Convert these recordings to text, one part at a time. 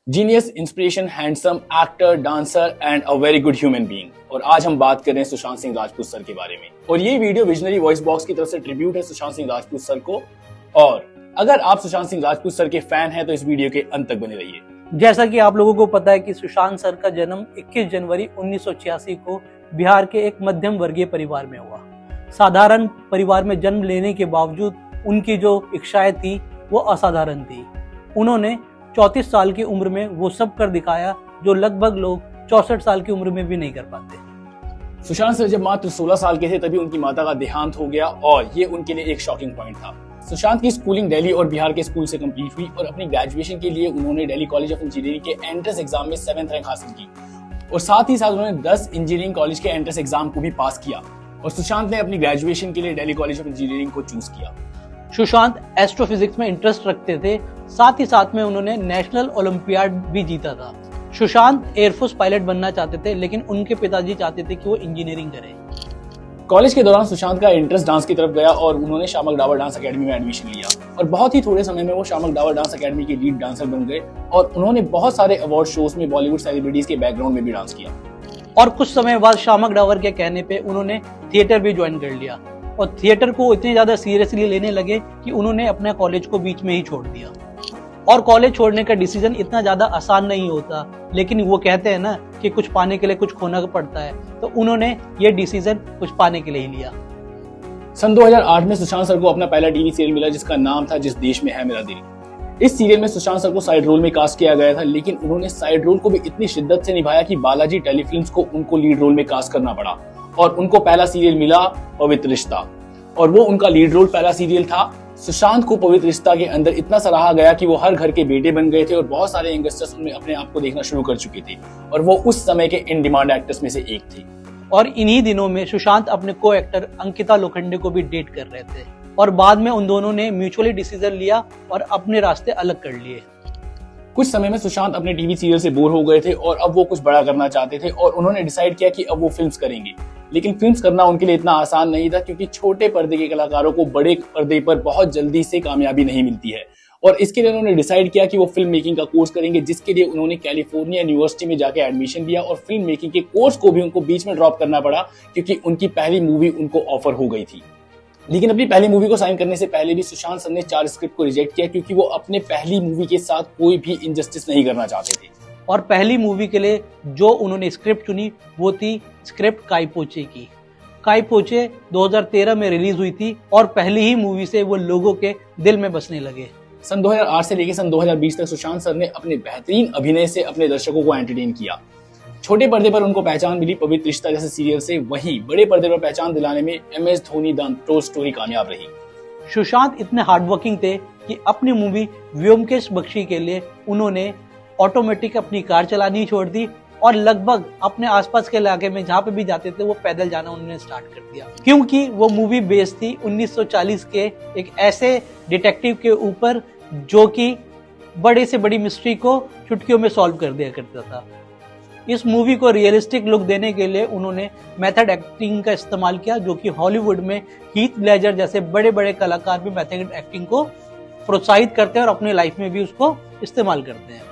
Genius, inspiration, handsome, actor, dancer and a very good human being. और आज हम बात कर रहे हैं सुशांत सिंह राजपूत सर के बारे में। और ये वीडियो विजनरी वॉइस बॉक्स की तरफ से ट्रिब्यूट है सुशांत सिंह राजपूत सर को। और अगर आप सुशांत सिंह राजपूत सर के फैन हैं तो इस वीडियो के अंत तक बने रहिए। जैसा कि आप लोगों को पता है कि सुशांत सर का जन्म 21 जनवरी 1986 को बिहार के एक मध्यम वर्गीय परिवार में हुआ। साधारण परिवार में जन्म लेने के बावजूद उनकी जो इच्छाएं थी वो असाधारण थी। उन्होंने 34 साल की उम्र में वो सब कर दिखाया जो लगभग लोग 64 साल की उम्र में भी नहीं कर पाते। सुशांत सर जब मात्र 16 साल के थे तभी उनकी माता का देहांत हो गया और ये उनके लिए एक शॉकिंग पॉइंट था। सुशांत की स्कूलिंग दिल्ली और बिहार के स्कूल से कंप्लीट हुई और अपनी ग्रेजुएशन के लिए उन्होंने दिल्ली कॉलेज ऑफ इंजीनियरिंग के एंट्रेंस एग्जाम में 7th रैंक हासिल की और साथ ही साथ उन्होंने 10 इंजीनियरिंग कॉलेज के एंट्रेंस एग्जाम को भी पास किया। और सुशांत ने अपनी ग्रेजुएशन के लिए दिल्ली कॉलेज ऑफ इंजीनियरिंग को चूज किया। सुशांत एस्ट्रोफिजिक्स में इंटरेस्ट रखते थे, साथ ही साथ में उन्होंने नेशनल ओलंपियाड भी जीता था। सुशांत एयरफोर्स पायलट बनना चाहते थे, लेकिन उनके पिताजी चाहते थे कि वो इंजीनियरिंग करें। कॉलेज के दौरान सुशांत का इंटरेस्ट डांस की तरफ गया और उन्होंने शामक डावर डांस अकेडमी में एडमिशन लिया और बहुत ही थोड़े समय में वो शामक डावर डांस अकेडमी के लीड डांसर बन गए और उन्होंने बहुत सारे अवार्ड शोज में बॉलीवुड सेलिब्रिटीज के बैकग्राउंड में भी डांस किया। और कुछ समय बाद शामक डावर के कहने पे उन्होंने थिएटर भी ज्वाइन कर लिया और थिएटर को इतने ज्यादा सीरियसली लेने लगे कि उन्होंने अपने कॉलेज को बीच में ही छोड़ दिया। और कॉलेज छोड़ने का डिसीजन इतना ज्यादा आसान नहीं होता, लेकिन वो कहते हैं ना कि कुछ पाने के लिए कुछ खोना पड़ता है, तो उन्होंने ये डिसीजन कुछ पाने के लिए ही लिया। सन 2008 में सुशांत सर को अपना पहला टीवी सीरियल मिला जिसका नाम था जिस देश में है मेरा दिल। इस सीरियल में सुशांत सर को साइड रोल में कास्ट किया गया था, लेकिन उन्होंने साइड रोल को भी इतनी शिद्दत से निभाया कि बालाजी टेलीफिल्म्स को उनको लीड रोल में कास्ट करना पड़ा और उनको पहला सीरियल मिला पवित्र रिश्ता और वो उनका लीड रोल पहला सीरियल था। सुशांत को पवित्र रिश्ता के अंदर इतना सराहा गया कि वो हर घर के बेटे बन गए थे और बहुत सारे यंगस्टर्स उनमें अपने आप को देखना शुरू कर चुके थे और वो उस समय के इन डिमांड एक्टर्स में से एक थे। और इन्हीं दिनों में सुशांत अपने को एक्टर अंकिता लोखंडे को भी डेट कर रहे थे और बाद में उन दोनों ने म्यूचुअली डिसीजन लिया और अपने रास्ते अलग कर लिए। कुछ समय में सुशांत अपने टीवी सीरियल से बोर हो गए थे और अब वो कुछ बड़ा करना चाहते थे और उन्होंने डिसाइड किया कि अब वो फिल्म्स करेंगे। लेकिन फिल्म्स करना उनके लिए इतना आसान नहीं था क्योंकि छोटे पर्दे के कलाकारों को बड़े पर्दे पर बहुत जल्दी से कामयाबी नहीं मिलती है और इसके लिए उन्होंने डिसाइड किया कि वो फिल्म मेकिंग का कोर्स करेंगे, जिसके लिए उन्होंने कैलिफोर्निया यूनिवर्सिटी में जाकर एडमिशन लिया और फिल्म मेकिंग के कोर्स को भी उनको बीच में ड्रॉप करना पड़ा क्योंकि उनकी पहली मूवी उनको ऑफर हो गई थी। लेकिन अपनी पहली मूवी को साइन करने से पहले भी सुशांत सर ने 4 स्क्रिप्ट को रिजेक्ट किया क्योंकि वो अपने पहली मूवी के साथ कोई भी इनजस्टिस नहीं करना चाहते थे। और पहली मूवी के लिए जो उन्होंने स्क्रिप्ट चुनी वो थी स्क्रिप्ट काई पोचे की। काई पोचे 2013 में रिलीज हुई थी और पहली ही मूवी से वो लोगों के दिल में बसने लगे। सन 2008 से लेकर सन 2020 तक सुशांत सर ने अपने बेहतरीन अभिनय से अपने दर्शकों को एंटरटेन किया। छोटे पर्दे पर उनको पहचान मिली पवित्र रिश्ता जैसे सीरियल से, वहीं बड़े पर्दे पर पहचान दिलाने में MS Dhoni the untold story कामयाब रही। सुशांत इतने हार्डवर्किंग थे कि अपनी मूवी व्योमकेश बख्शी के लिए उन्होंने ऑटोमेटिक अपनी कार चलानी छोड़ दी और लगभग अपने आसपास के इलाके में जहाँ पे भी जाते थे वो पैदल जाना उन्होंने स्टार्ट कर दिया, क्योंकि वो मूवी बेस्ड थी 1940 के एक ऐसे डिटेक्टिव के ऊपर जो कि बड़े से बड़ी मिस्ट्री को चुटकियों में सॉल्व कर दिया करता था। इस मूवी को रियलिस्टिक लुक देने के लिए उन्होंने मेथड एक्टिंग का इस्तेमाल किया, जो कि हॉलीवुड में हीथ लेजर जैसे बड़े बड़े कलाकार भी मेथड एक्टिंग को प्रोत्साहित करते हैं और अपनी लाइफ में भी उसको इस्तेमाल करते हैं।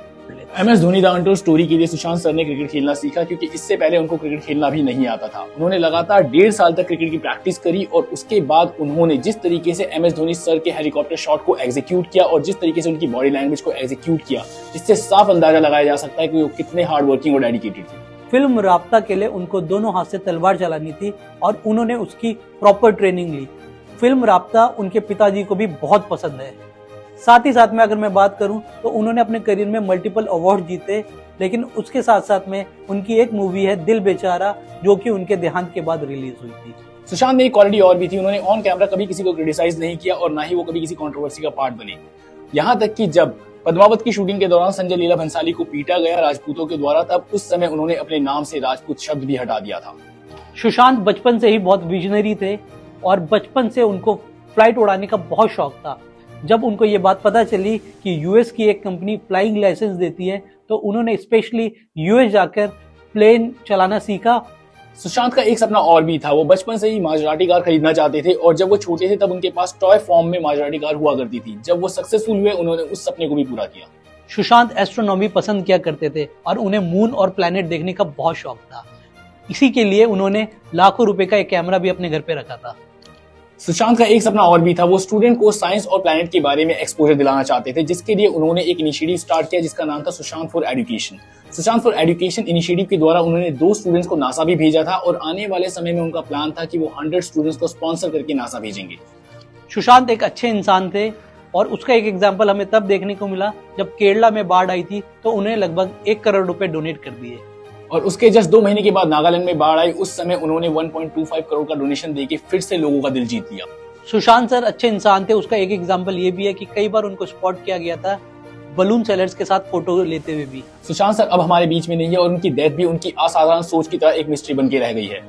MS Dhoni the untold story के लिए सुशांत सर ने क्रिकेट खेलना सीखा क्योंकि इससे पहले उनको क्रिकेट खेलना भी नहीं आता था। उन्होंने लगातार 1.5 साल तक क्रिकेट की प्रैक्टिस करी और उसके बाद उन्होंने जिस तरीके से MS धोनी सर के हेलीकॉप्टर शॉट को एग्जीक्यूट किया और जिस तरीके से उनकी बॉडी लैंग्वेज को एग्जीक्यूट किया, इससे साफ अंदाजा लगाया जा सकता है कि वो कितने हार्ड वर्किंग और डेडिकेटेड थे। फिल्म राब्ता के लिए उनको दोनों हाथ से तलवार चलानी थी और उन्होंने उसकी प्रॉपर ट्रेनिंग ली। फिल्म राब्ता उनके पिताजी को भी बहुत पसंद है। साथ ही साथ में अगर मैं बात करूं तो उन्होंने अपने करियर में मल्टीपल अवार्ड जीते, लेकिन उसके साथ साथ में उनकी एक मूवी है दिल बेचारा जो कि उनके देहांत के बाद रिलीज हुई थी। सुशांत में एक क्वालिटी और भी थी, उन्होंने ऑन कैमरा कभी किसी को क्रिटिसाइज नहीं किया और ना ही वो कभी किसी कंट्रोवर्सी का पार्ट बने। यहाँ तक कि जब पद्मावत की शूटिंग के दौरान संजय लीला भंसाली को पीटा गया राजपूतों के द्वारा, तब उस समय उन्होंने अपने नाम से राजपूत शब्द भी हटा दिया था। सुशांत बचपन से ही बहुत विजनरी थे और बचपन से उनको फ्लाइट उड़ाने का बहुत शौक था। जब उनको ये बात पता चली कि यूएस की एक कंपनी फ्लाइंग लाइसेंस देती है तो उन्होंने स्पेशली यूएस जाकर प्लेन चलाना सीखा। सुशांत का एक सपना और भी था, वो बचपन से ही माजराटी कार खरीदना चाहते थे और जब वो छोटे थे तब उनके पास टॉय फॉर्म में माजराटी कार हुआ करती थी। जब वो सक्सेसफुल हुए उन्होंने उस सपने को भी पूरा किया। सुशांत एस्ट्रोनॉमी पसंद किया करते थे और उन्हें मून और प्लैनेट देखने का बहुत शौक था। इसी के लिए उन्होंने लाखों रुपए का एक कैमरा भी अपने घर पे रखा था। सुशांत का एक सपना और भी था। वो स्टूडेंट को साइंस और प्लैनेट के बारे में एक्सपोजर दिलाना चाहते थे, जिसके लिए उन्होंने एक इनिशिएटिव स्टार्ट किया जिसका नाम था Sushant for education. Sushant for education initiative के द्वारा उन्होंने 2 स्टूडेंट्स को नासा भी भेजा था और आने वाले समय में उनका प्लान था कि वो 100 स्टूडेंट्स को स्पॉन्सर करके नासा भेजेंगे। सुशांत एक अच्छे इंसान थे और उसका एक एग्जाम्पल हमें तब देखने को मिला जब केरला में बाढ़ आई थी तो उन्हें लगभग 1 करोड़ रुपए डोनेट कर दिए। और उसके जस्ट 2 महीने के बाद नागालैंड में बाढ़ आई। उस समय उन्होंने 1.25 करोड़ का डोनेशन देके फिर से लोगों का दिल जीत लिया। सुशांत सर अच्छे इंसान थे। उसका एक एग्जाम्पल ये भी है कि कई बार उनको स्पॉट किया गया था बलून सेलर्स के साथ फोटो लेते हुए भी। सुशांत सर अब हमारे बीच में नहीं है और उनकी डेथ भी उनकी असाधारण सोच की तरह एक मिस्ट्री बन के रह गई है।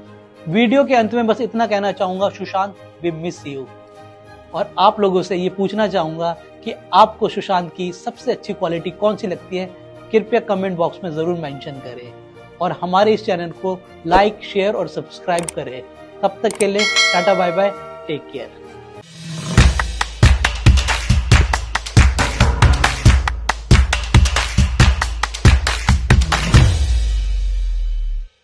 वीडियो के अंत में बस इतना कहना चाहूंगा, सुशांत वी मिस यू। और आप लोगों से ये पूछना चाहूंगा कि आपको सुशांत की सबसे अच्छी क्वालिटी कौन सी लगती है, कृपया कमेंट बॉक्स में जरूर मेंशन करें और हमारे इस चैनल को लाइक, शेयर और सब्सक्राइब करें। तब तक के लिए tata bye bye, take care.